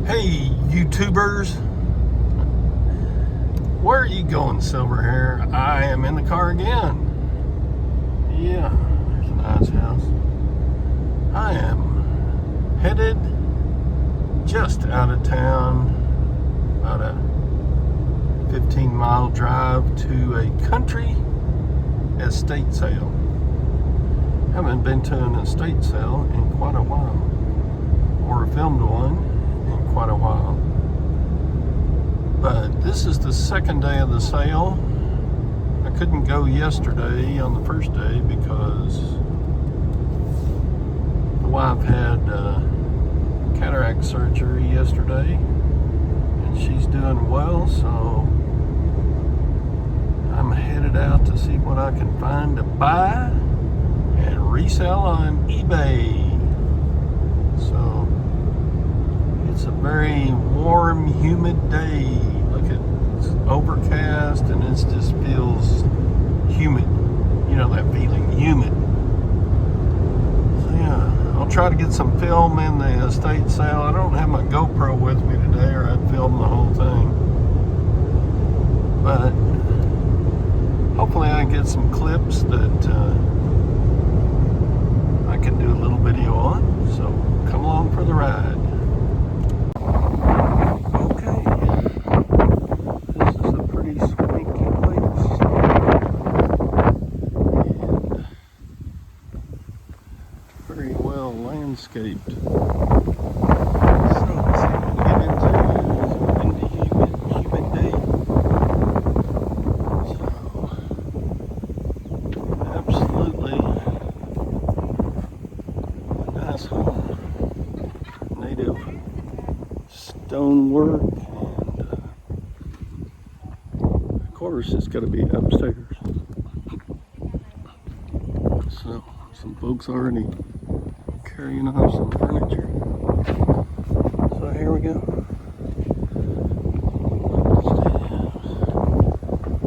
Hey, YouTubers. Where are you going, silver hair? I am in the car again. Yeah, there's a nice house. I am headed just out of town, about a 15-mile drive to a country estate sale. Haven't been to an estate sale in quite a while, or filmed one in quite a while. But this is the second day of the sale. I couldn't go yesterday on the first day because the wife had cataract surgery yesterday and she's doing well, so I'm headed out to see what I can find to buy and resell on eBay. So it's a very warm, humid day. Look, it's overcast and it just feels humid. You know that feeling, humid. So yeah, I'll try to get some film in the estate sale. I don't have my GoPro with me today or I'd film the whole thing. But hopefully I get some clips that I can do a little video on. So come along for the ride. Very well landscaped. So let's see what we get into humid day. So absolutely nice home. Native stonework, and of course it's got to be upstairs. So some folks already carrying off some furniture. So here we go.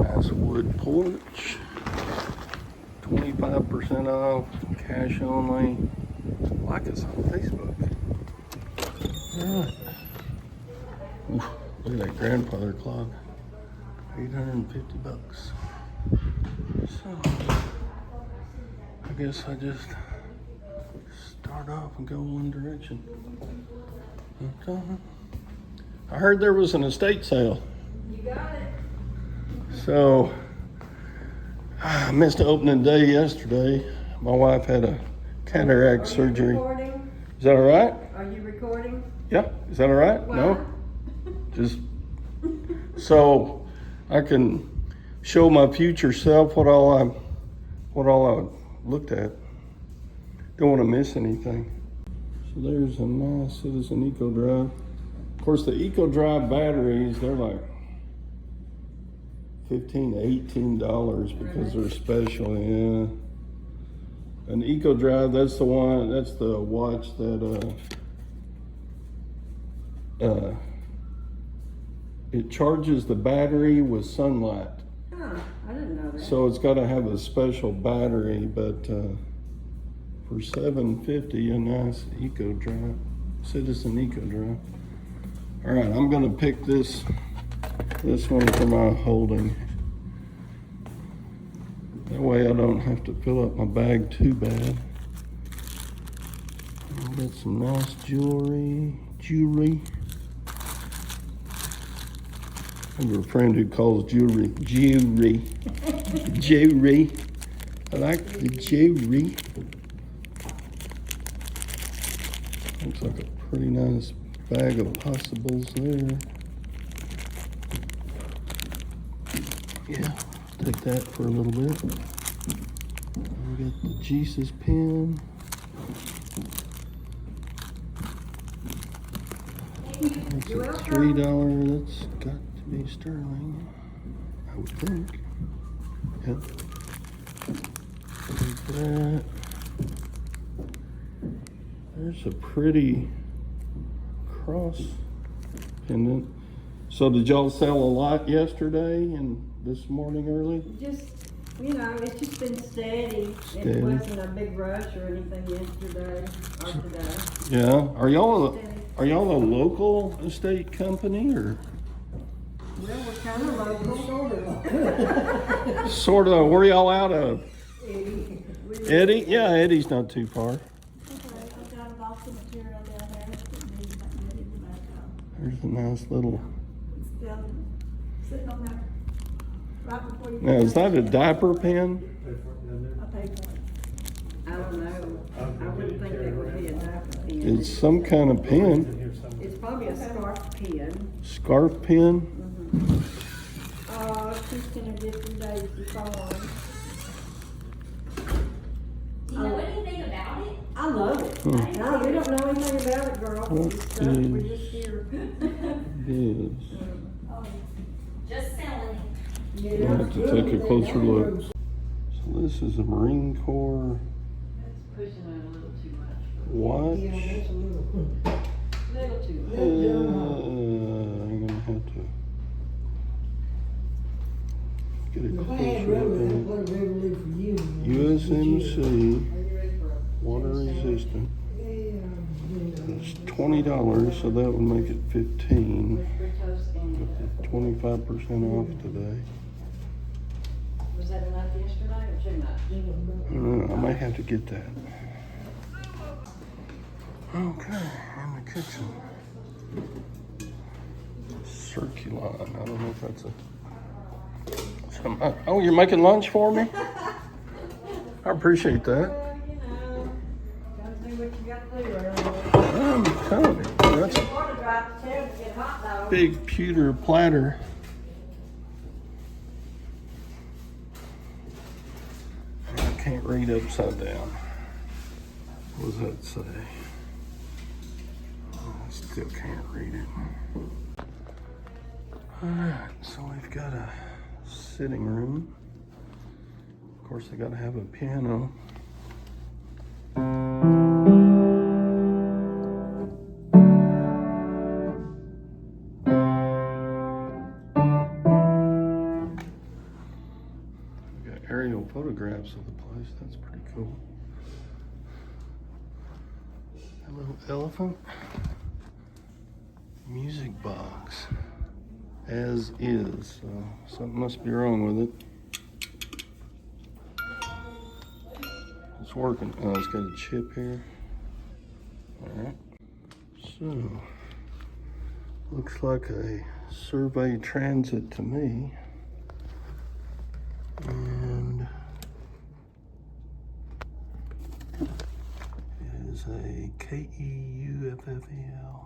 Nice wood porch. 25% off, cash only. Like us on Facebook. Alright. Look at that grandfather clock. $850. So I guess I just start off and go one direction. Okay. I heard there was an estate sale. You got it. So I missed the opening day yesterday. My wife had a cataract surgery. Recording? Is that all right? Are you recording? Yeah. Is that all right? Why? No? Just so I can show my future self what all I looked at. Don't want to miss anything. So there's a nice Citizen Eco Drive. Of course, the Eco Drive batteries, they're like $15 to $18 because they're special. Yeah. An Eco Drive, that's the one. That's the watch that it charges the battery with sunlight. Oh, I didn't know that. So it's got to have a special battery, but for $750, a nice Eco Drive, Citizen Eco Drive. All right, I'm gonna pick this one for my holding. That way I don't have to fill up my bag too bad. I've got some nice jewelry. I have a friend who calls jewelry. I like the jewelry. Looks like a pretty nice bag of possibles there. Yeah, take that for a little bit. We got the Jesus pen. That's a $3. That's got to be sterling, I would think. Yep. Like that. There's a pretty cross pendant. So did y'all sell a lot yesterday and this morning early? Just, it's just been steady. Steady. It wasn't a big rush or anything yesterday or today. Yeah. Are y'all Steady. Are y'all a local estate company or? Well, we're kind of local. Sort of. Where y'all out of? Eddie. Eddie? Yeah, Eddie's not too far. Okay, I've got a box of material down there that needs ready to back up. There's a nice little. It's still sitting on that right before you. Now, is that a diaper pen? I paid for it. I don't know. I wouldn't think that would be a diaper pen. It's some kind of pen. It's probably a scarf pen. Scarf pen. She's gonna get some days before. Do you know anything about it? I love it. No, we don't know anything about it, girl. What We're is- just here. Yes. Oh, just selling it. I have to take a closer look. So this is a Marine Corps That's pushing it a little too much. watch. Little too much. I'm gonna have to get a closer look. USMC, Are you ready for a? water resistant. It's $20, so that would make it 15. With toast and, 25% off today. was that enough yesterday or too much? I might have to get that. Okay, in the kitchen. Circulon. I don't know if that's a. Oh, you're making lunch for me? I appreciate that. Well, you know, gotta do what you gotta do around here. I'm telling you, that's a Water drive to town to get hot dogs. big pewter platter. I can't read upside down. What does that say? I still can't read it. Alright, so we've got a sitting room. Of course, they gotta have a piano. We've got aerial photographs of the place. That's pretty cool. A little elephant. Music box. As is. So something must be wrong with it. It's working. Oh, it's got a chip here. Alright. So, looks like a survey transit to me. And it is a KEUFFEL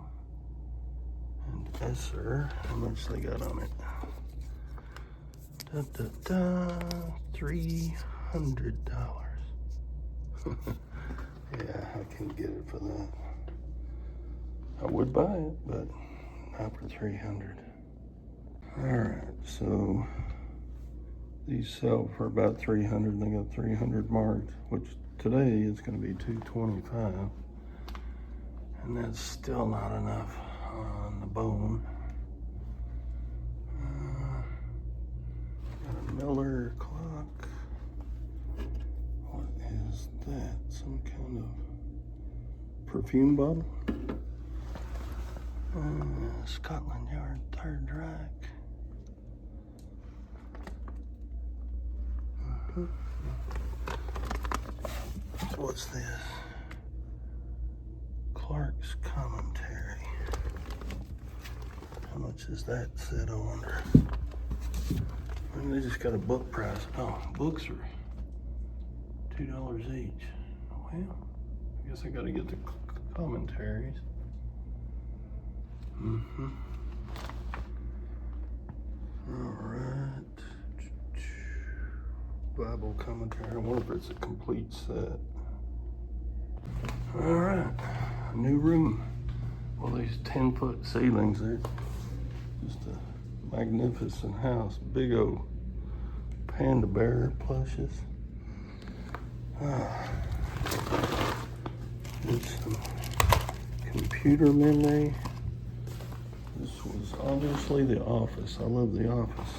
and ESSER. How much they got on it? $300. Yeah, I can't get it for that. I would buy it, but not for $300. Alright, so these sell for about $300. They got 300 marked, which today is going to be $225, and that's still not enough on the bone. Got a Miller clock. What is that? Some kind of perfume bottle? Scotland Yard third rack. What's this? Clark's commentary. How much is that set under? And they just got a book price. Oh, books are $2 each. Well, I guess I gotta get the commentaries. Alright. Bible commentary. I wonder if it's a complete set. Alright. A new room. Well, these 10-foot ceilings, they're just a magnificent house. Big old panda bear plushes. It's some computer memory. This was obviously The Office. I love The Office.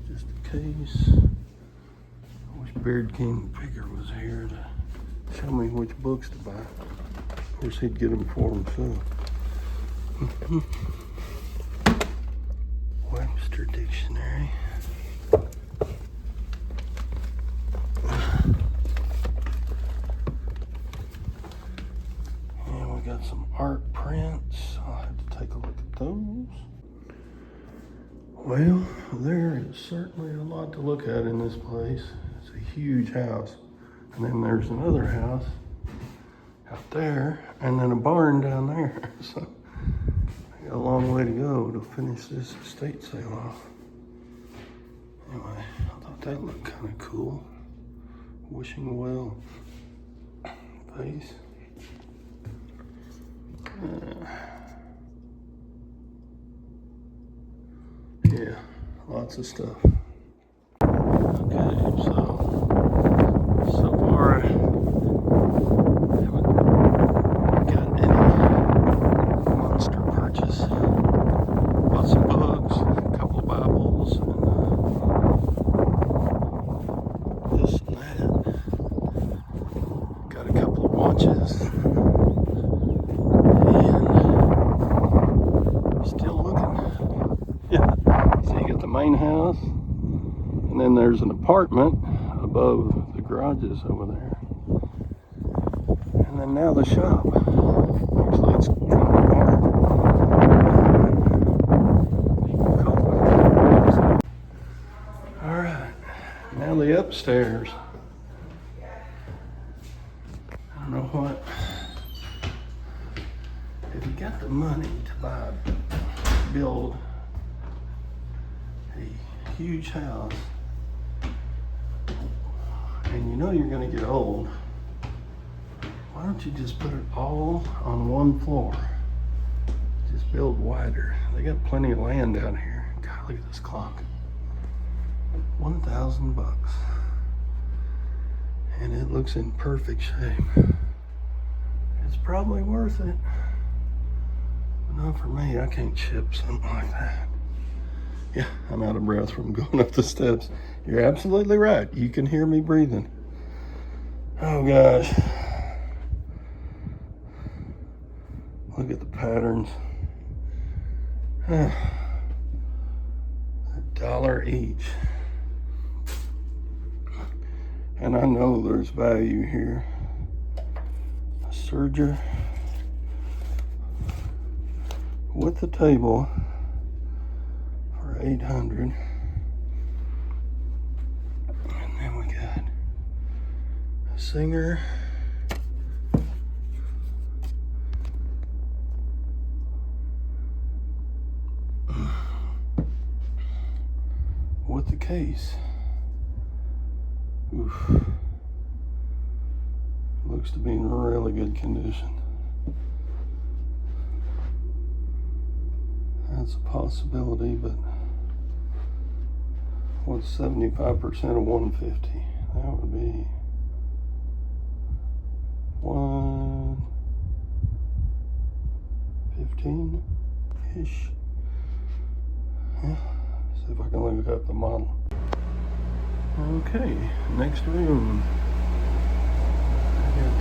Just a case. I wish my Beard King Figure was here to show me which books to buy. Of course, he'd get them for himself. Webster Dictionary. And we got some art prints. I'll have to take a look at those. Well, there is certainly a lot to look at in this place. It's a huge house. And then there's another house out there, and then a barn down there. So I got a long way to go to finish this estate sale off. Anyway, I thought that looked kind of cool. Wishing well face. Yeah, lots of stuff. Okay, so far I haven't got any monster purchase. Bought some books, a couple of Bibles, and this and that. Got a couple of watches. And still looking. Yeah. So you got the main house, and then there's an apartment above the garages over there. And then now the shop. Actually, it's kind of a bar. Cool. All right, now the upstairs. I don't know what. If you got the money to build a huge house, and you know you're going to get old, why don't you just put it all on one floor? Just build wider. They got plenty of land down here. God, look at this clock. $1,000. And it looks in perfect shape. It's probably worth it. But not for me. I can't chip something like that. Yeah, I'm out of breath from going up the steps. You're absolutely right. You can hear me breathing. Oh gosh. Look at the patterns. $1 each. And I know there's value here. A serger with the table. 800, and then we got a singer, with the case. Oof. Looks to be in really good condition. That's a possibility, but what's 75% of 150? That would be 115-ish. Yeah, see if I can look up the model. Okay, next room. I got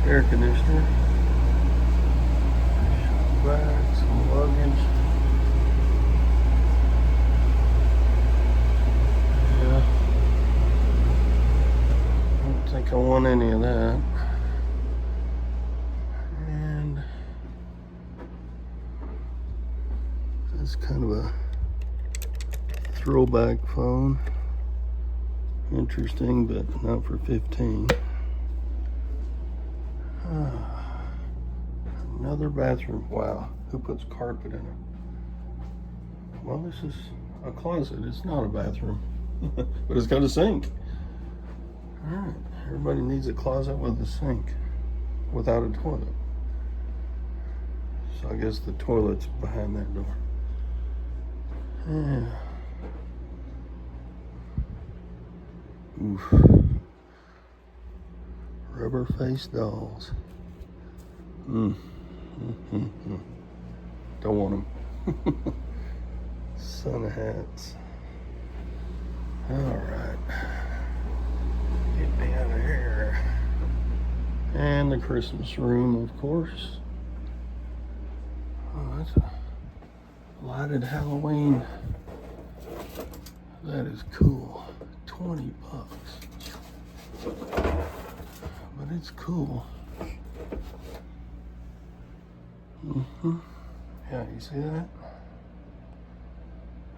the air conditioner. Back, some luggage. Yeah. I don't think I want any of that. And that's kind of a throwback phone. Interesting, but not for 15. Another bathroom. Wow, who puts carpet in it? Well, this is a closet. It's not a bathroom, but it's got a sink. All right, everybody needs a closet with a sink without a toilet. So I guess the toilet's behind that door. Yeah. Oof. Rubber-faced dolls. Don't want them. Sun hats. All right. And the Christmas room, of course. Oh, that's a lighted Halloween. That is cool. $20. But it's cool. Yeah, you see that?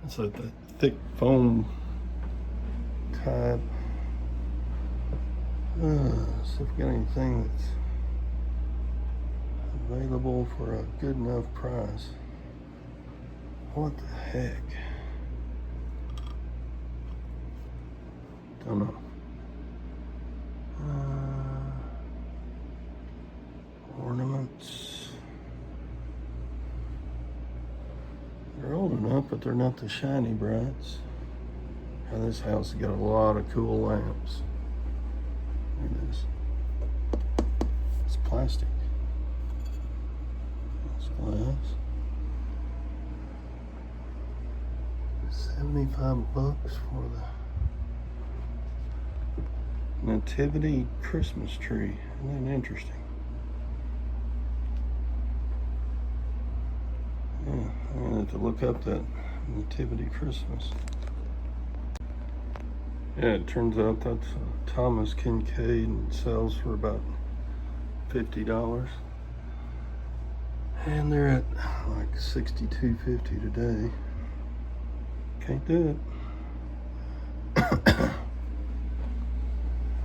It's like the thick foam type. See if we got anything that's available for a good enough price. What the heck? Don't know. Ornaments. They're old enough, but they're not the shiny brights. Now this house has got a lot of cool lamps. Look at this. It's plastic. It's glass. $75 for the Nativity Christmas tree. Isn't that interesting? Yeah, I'm gonna have to look up that Nativity Christmas. Yeah, it turns out that's Thomas Kincaid and sells for about $50. And they're at like $62.50 today. Can't do it.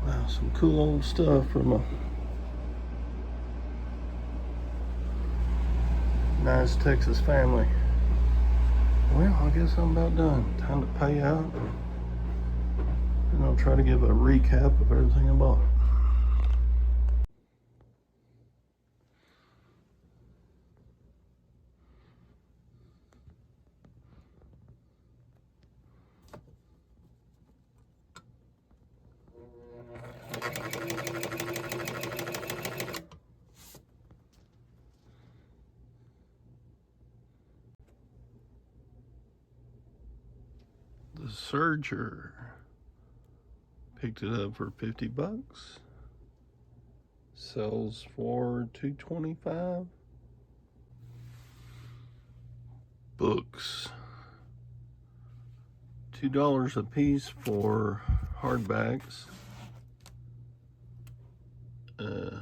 Wow, some cool old stuff from a nice Texas family. Well, I guess I'm about done. Time to pay out. And I'll try to give a recap of everything I bought. The Surger. Picked it up for $50. Sells for $225. Books. $2 a piece for hardbacks. The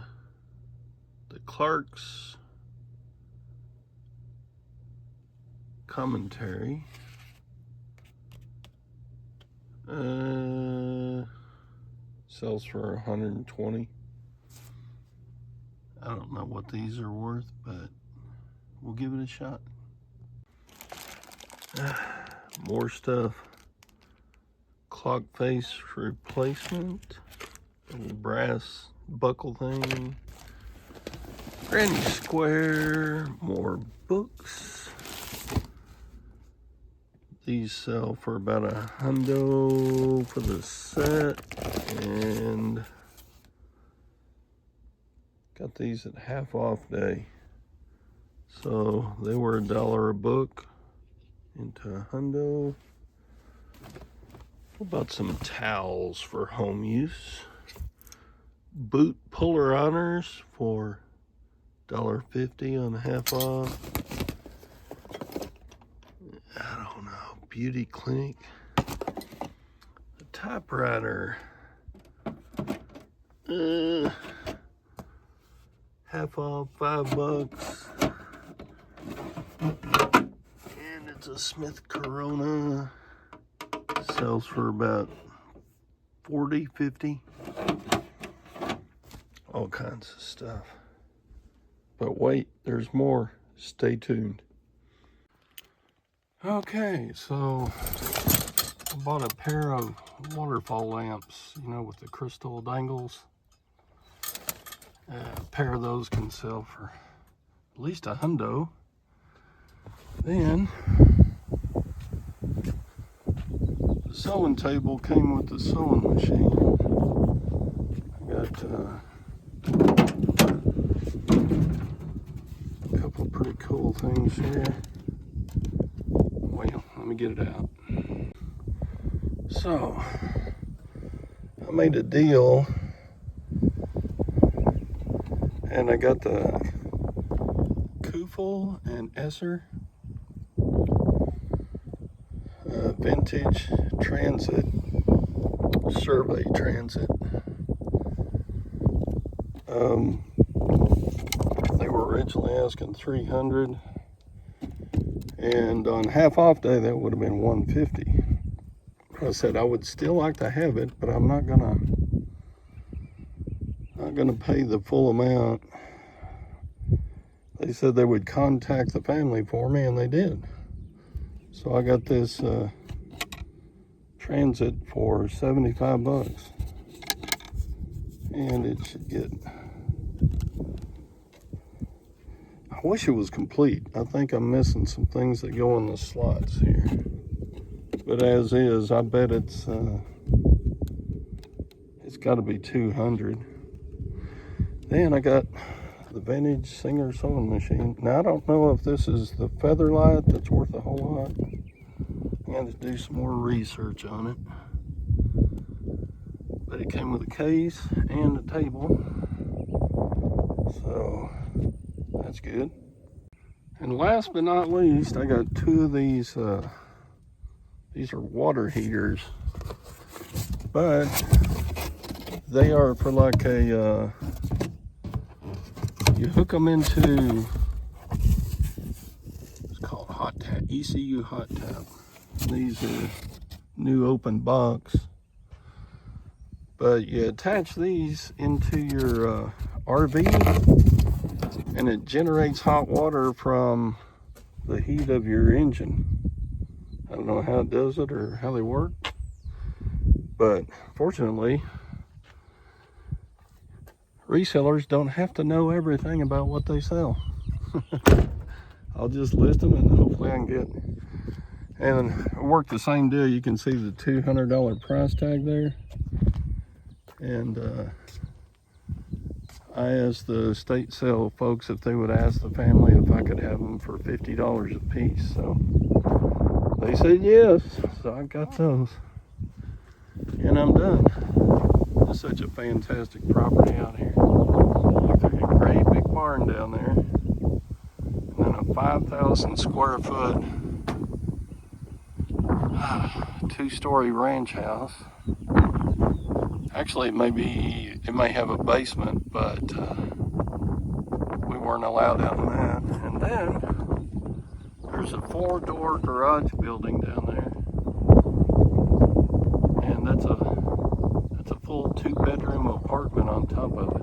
Clark's commentary. Sells for $120. I don't know what these are worth, but we'll give it a shot. More stuff. Clock face replacement. Little brass buckle thing. Granny Square. More books. These sell for about $100 for the set, and got these at half off day. So they were $1 a book into $100. What about some towels for home use? Boot puller honors for $1.50 on half off. I don't know. Beauty clinic. A typewriter. Half off, $5. And it's a Smith Corona. Sells for about $40, $50. All kinds of stuff. But wait, there's more. Stay tuned. Okay, so I bought a pair of waterfall lamps, you know, with the crystal dangles. A pair of those can sell for at least $100. Then the sewing table came with the sewing machine. I got a couple of pretty cool things here. Well, let me get it out. So, I made a deal And I got the Kufel and Esser vintage transit, survey transit. They were originally asking $300, and on half off day that would have been $150. I said I would still like to have it, but I'm not gonna pay the full amount. They said they would contact the family for me, and they did. So I got this transit for $75, and it should get, I wish it was complete. I think I'm missing some things that go in the slots here, but as is, I bet it's got to be $200. Then I got the vintage Singer sewing machine. Now I don't know if this is the Featherlight that's worth a whole lot. I got to do some more research on it. But it came with a case and a table, so that's good. And last but not least, I got two of these. These are water heaters, but they are for like a you hook them into, it's called hot tap, ECU hot tap. These are new open box, but you attach these into your RV, and it generates hot water from the heat of your engine. I don't know how it does it or how they work, but fortunately, resellers don't have to know everything about what they sell. I'll just list them and hopefully I can get, and it worked the same deal. You can see the $200 price tag there. And I asked the estate sale folks if they would ask the family if I could have them for $50 a piece. So they said yes, so I got those. And I'm done. It's such a fantastic property out here. Look, there's a great big barn down there, and then a 5,000 square foot, 2-story ranch house. Actually, it may have a basement, but we weren't allowed out in that. And then there's a 4-door garage building down there, and that's a full 2-bedroom apartment on top of it.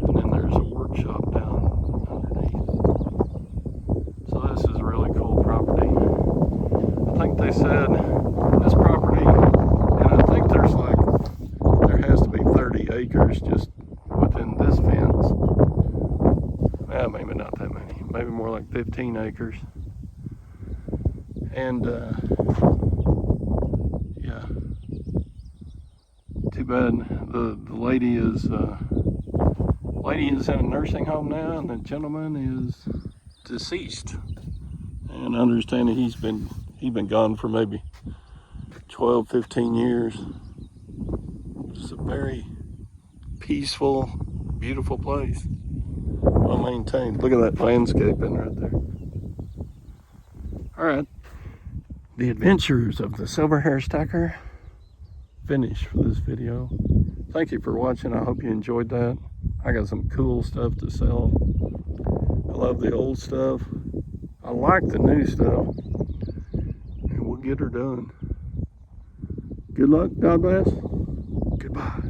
And then there's a workshop down underneath. So this is a really cool property. I think they said this property, and I think there has to be 30 acres just within this fence. Well, maybe not that many, maybe more like 15 acres. And yeah, too bad the lady is in a nursing home now, and the gentleman is deceased. And I understand he's been gone for maybe 12, 15 years. It's a very peaceful, beautiful place. Well maintained. Look at that landscaping right there. All right, the adventures of the silver hair stacker finished for this video. Thank you for watching. I hope you enjoyed that. I got some cool stuff to sell. I love the old stuff. I like the new stuff. And we'll get her done. Good luck. God bless. Goodbye.